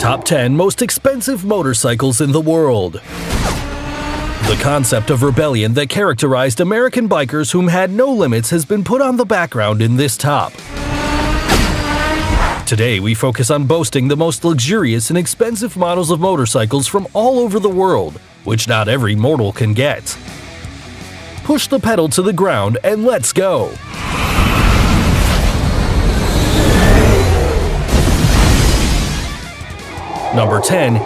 Top 10 Most Expensive Motorcycles in the World. The concept of rebellion that characterized American bikers whom had no limits has been put on the background in this top. Today, we focus on boasting the most luxurious and expensive models of motorcycles from all over the world, which not every mortal can get. Push the pedal to the ground and let's go! Number 10.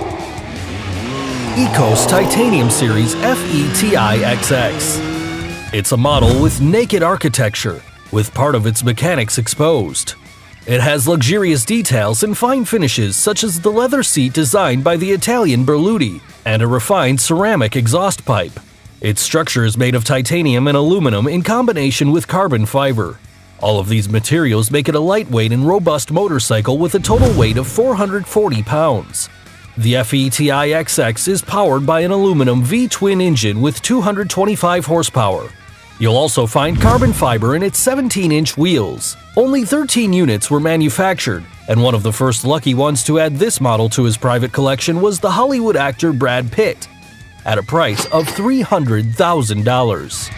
Ecos Titanium Series FETI-XX. It's a model with naked architecture, with part of its mechanics exposed. It has luxurious details and fine finishes such as the leather seat designed by the Italian Berluti and a refined ceramic exhaust pipe. Its structure is made of titanium and aluminum in combination with carbon fiber. All of these materials make it a lightweight and robust motorcycle with a total weight of 440 pounds. The FETI-XX is powered by an aluminum V-twin engine with 225 horsepower. You'll also find carbon fiber in its 17-inch wheels. Only 13 units were manufactured, and one of the first lucky ones to add this model to his private collection was the Hollywood actor Brad Pitt, at a price of $300,000.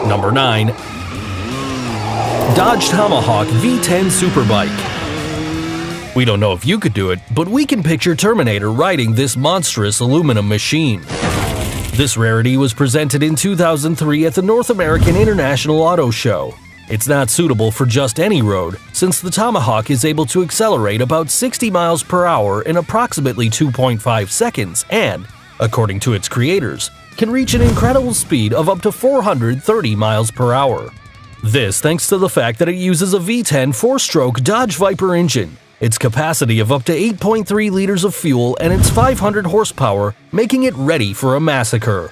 Number 9. Dodge Tomahawk V10 Superbike. We don't know if you could do it, but we can picture Terminator riding this monstrous aluminum machine. This rarity was presented in 2003 at the North American International Auto Show. It's not suitable for just any road, since the Tomahawk is able to accelerate about 60 miles per hour in approximately 2.5 seconds and, according to its creators, can reach an incredible speed of up to 430 miles per hour. This thanks to the fact that it uses a V10 4-stroke Dodge Viper engine, its capacity of up to 8.3 liters of fuel, and its 500 horsepower, making it ready for a massacre.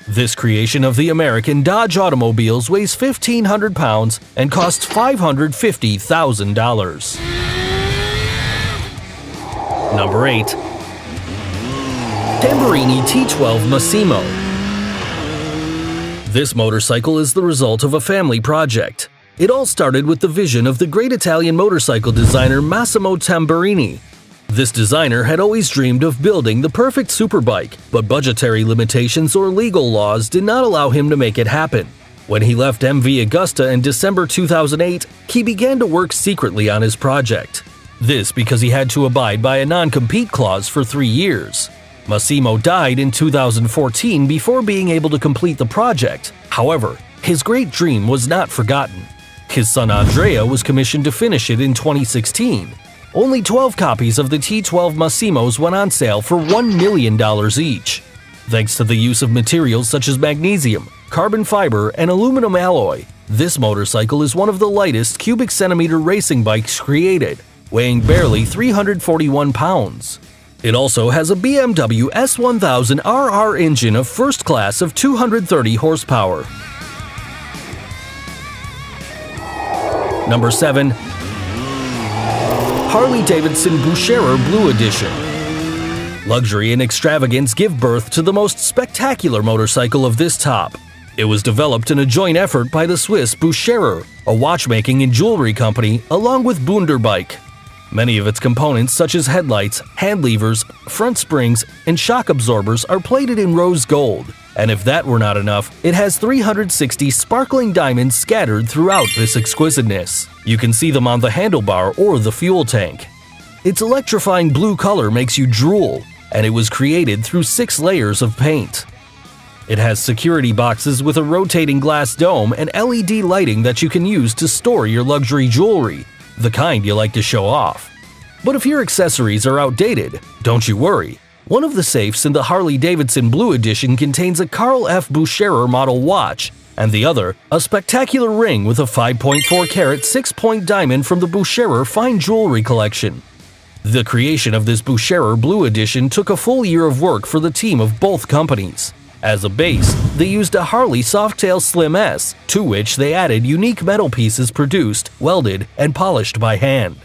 This creation of the American Dodge automobiles weighs 1,500 pounds and costs $550,000. Number 8. Tamburini T12 Massimo. This motorcycle is the result of a family project. It all started with the vision of the great Italian motorcycle designer Massimo Tamburini. This designer had always dreamed of building the perfect superbike, but budgetary limitations or legal laws did not allow him to make it happen. When he left MV Agusta in December 2008, he began to work secretly on his project. This because he had to abide by a non-compete clause for 3 years. Massimo died in 2014 before being able to complete the project. However, his great dream was not forgotten. His son Andrea was commissioned to finish it in 2016. Only 12 copies of the T12 Massimos went on sale for $1 million each. Thanks to the use of materials such as magnesium, carbon fiber, and aluminum alloy, this motorcycle is one of the lightest cubic centimeter racing bikes created, weighing barely 341 pounds. It also has a BMW S1000 RR engine of first class of 230 horsepower. Number 7. Harley-Davidson Bucherer Blue Edition. Luxury and extravagance give birth to the most spectacular motorcycle of this top. It was developed in a joint effort by the Swiss Bucherer, a watchmaking and jewelry company, along with Bunderbike. Many of its components such as headlights, hand levers, front springs, and shock absorbers are plated in rose gold. And if that were not enough, it has 360 sparkling diamonds scattered throughout this exquisiteness. You can see them on the handlebar or the fuel tank. Its electrifying blue color makes you drool, and it was created through 6 layers of paint. It has security boxes with a rotating glass dome and LED lighting that you can use to store your luxury jewelry, the kind you like to show off. But if your accessories are outdated, don't you worry. One of the safes in the Harley-Davidson Blue Edition contains a Carl F. Bucherer model watch, and the other, a spectacular ring with a 5.4-carat 6-point diamond from the Bucherer Fine Jewelry Collection. The creation of this Bucherer Blue Edition took a full year of work for the team of both companies. As a base, they used a Harley Softail Slim S, to which they added unique metal pieces produced, welded, and polished by hand.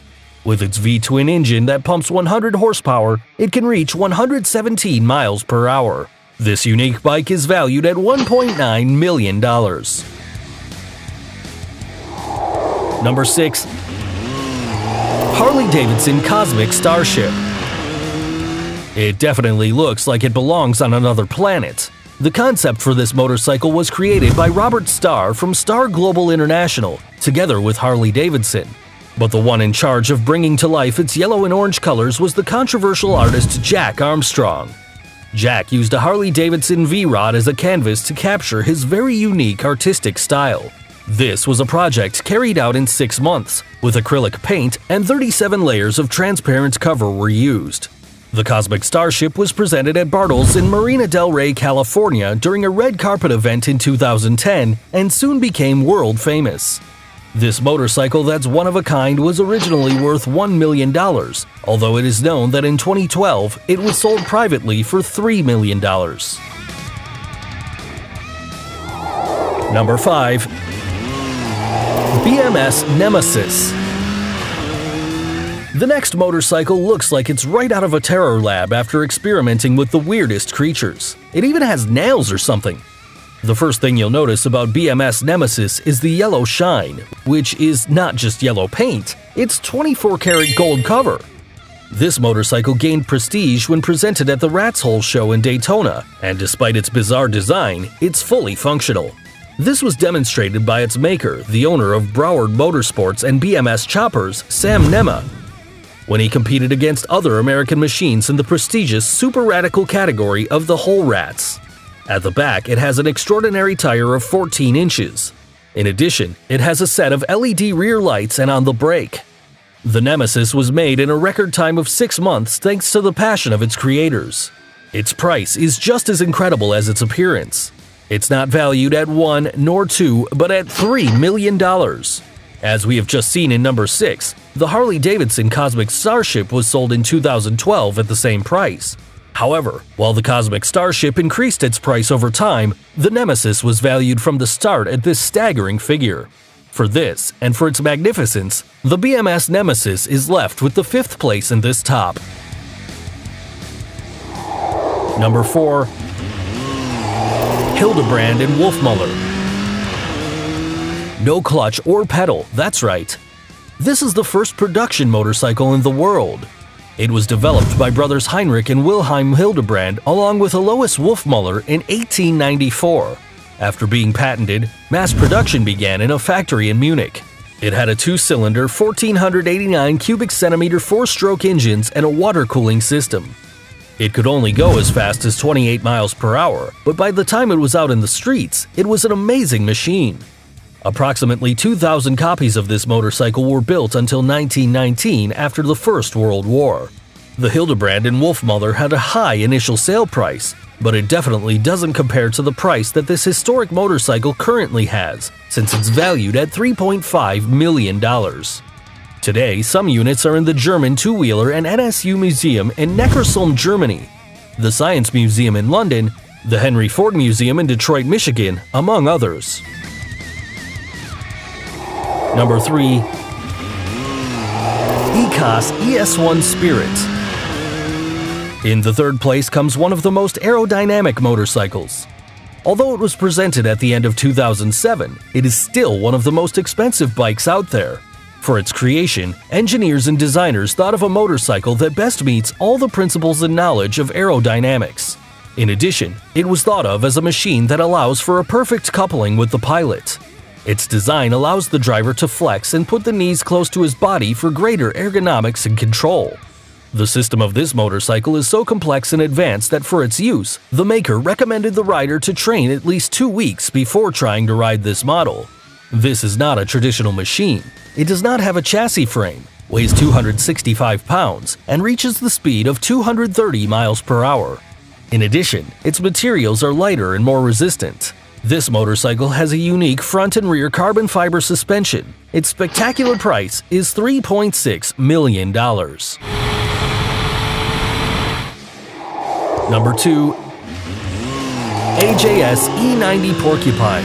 With its V-twin engine that pumps 100 horsepower, it can reach 117 miles per hour. This unique bike is valued at $1.9 million. Number 6. Harley-Davidson Cosmic Starship. It definitely looks like it belongs on another planet. The concept for this motorcycle was created by Robert Starr from Starr Global International, together with Harley-Davidson. But the one in charge of bringing to life its yellow and orange colors was the controversial artist Jack Armstrong. Jack used a Harley-Davidson V-Rod as a canvas to capture his very unique artistic style. This was a project carried out in 6 months, with acrylic paint and 37 layers of transparent cover were used. The Cosmic Starship was presented at Bartles in Marina del Rey, California during a red carpet event in 2010 and soon became world famous. This motorcycle that's one of a kind was originally worth $1 million, although it is known that in 2012 it was sold privately for $3 million. Number 5. BMS Nemesis. The next motorcycle looks like it's right out of a terror lab after experimenting with the weirdest creatures. It even has nails or something. The first thing you'll notice about BMS Nemesis is the yellow shine, which is not just yellow paint, it's 24-karat gold cover. This motorcycle gained prestige when presented at the Rat's Hole show in Daytona, and despite its bizarre design, it's fully functional. This was demonstrated by its maker, the owner of Broward Motorsports and BMS Choppers, Sam Nema, when he competed against other American machines in the prestigious Super Radical category of the Whole Rats. At the back, it has an extraordinary tire of 14 inches. In addition, it has a set of LED rear lights and on the brake. The Nemesis was made in a record time of 6 months thanks to the passion of its creators. Its price is just as incredible as its appearance. It's not valued at 1 nor 2, but at $3 million. As we have just seen in number 6, the Harley-Davidson Cosmic Starship was sold in 2012 at the same price. However, while the Cosmic Starship increased its price over time, the Nemesis was valued from the start at this staggering figure. For this, and for its magnificence, the BMS Nemesis is left with the 5th place in this top. Number 4. Hildebrand and Wolfmuller. No clutch or pedal, that's right. This is the first production motorcycle in the world. It was developed by brothers Heinrich and Wilhelm Hildebrand along with Alois Wolfmuller in 1894. After being patented, mass production began in a factory in Munich. It had a 2-cylinder, 1,489 cubic centimeter 4-stroke engines and a water cooling system. It could only go as fast as 28 miles per hour, but by the time it was out in the streets, it was an amazing machine. Approximately 2,000 copies of this motorcycle were built until 1919 after the First World War. The Hildebrand and Wolfmuller had a high initial sale price, but it definitely doesn't compare to the price that this historic motorcycle currently has, since it's valued at $3.5 million. Today, some units are in the German two-wheeler and NSU Museum in Neckarsulm, Germany, the Science Museum in London, the Henry Ford Museum in Detroit, Michigan, among others. Number 3. EKOS ES1 Spirit. In the 3rd place comes one of the most aerodynamic motorcycles. Although it was presented at the end of 2007, it is still one of the most expensive bikes out there. For its creation, engineers and designers thought of a motorcycle that best meets all the principles and knowledge of aerodynamics. In addition, it was thought of as a machine that allows for a perfect coupling with the pilot. Its design allows the driver to flex and put the knees close to his body for greater ergonomics and control. The system of this motorcycle is so complex and advanced that for its use, the maker recommended the rider to train at least 2 weeks before trying to ride this model. This is not a traditional machine. It does not have a chassis frame, weighs 265 pounds, and reaches the speed of 230 miles per hour. In addition, its materials are lighter and more resistant. This motorcycle has a unique front and rear carbon fiber suspension. Its spectacular price is $3.6 million. Number 2. AJS E90 Porcupine.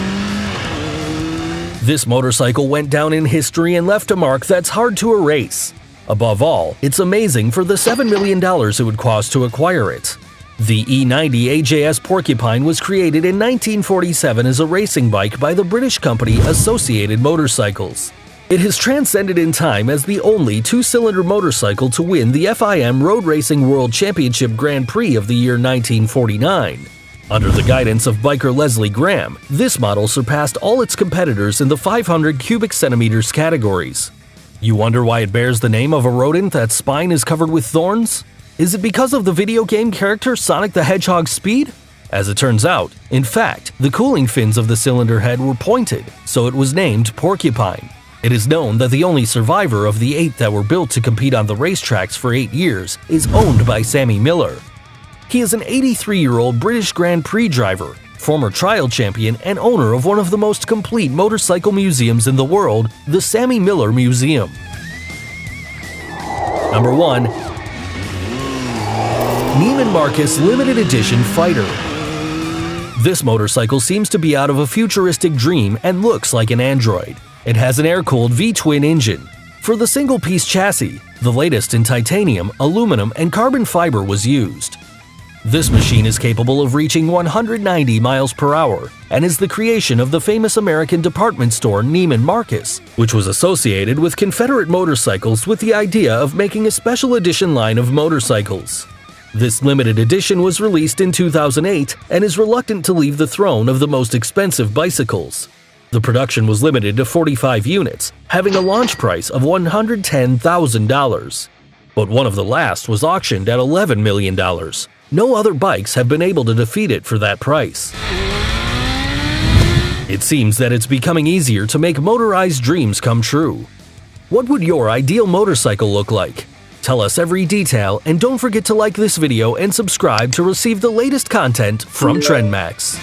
This motorcycle went down in history and left a mark that's hard to erase. Above all, it's amazing for the $7 million it would cost to acquire it. The E90 AJS Porcupine was created in 1947 as a racing bike by the British company Associated Motorcycles. It has transcended in time as the only two-cylinder motorcycle to win the FIM Road Racing World Championship Grand Prix of the year 1949. Under the guidance of biker Leslie Graham, this model surpassed all its competitors in the 500 cubic centimeters categories. You wonder why it bears the name of a rodent that's spine is covered with thorns? Is it because of the video game character Sonic the Hedgehog's speed? As it turns out, in fact, the cooling fins of the cylinder head were pointed, so it was named Porcupine. It is known that the only survivor of the 8 that were built to compete on the racetracks for 8 years is owned by Sammy Miller. He is an 83-year-old British Grand Prix driver, former trial champion, and owner of one of the most complete motorcycle museums in the world, the Sammy Miller Museum. Number 1. Neiman Marcus Limited Edition Fighter. This motorcycle seems to be out of a futuristic dream and looks like an android. It has an air-cooled V-twin engine. For the single-piece chassis, the latest in titanium, aluminum, and carbon fiber was used. This machine is capable of reaching 190 miles per hour and is the creation of the famous American department store Neiman Marcus, which was associated with Confederate motorcycles with the idea of making a special edition line of motorcycles. This limited edition was released in 2008 and is reluctant to leave the throne of the most expensive bicycles. The production was limited to 45 units, having a launch price of $110,000. But one of the last was auctioned at $11 million. No other bikes have been able to defeat it for that price. It seems that it's becoming easier to make motorized dreams come true. What would your ideal motorcycle look like? Tell us every detail, and don't forget to like this video and subscribe to receive the latest content from TrendMax.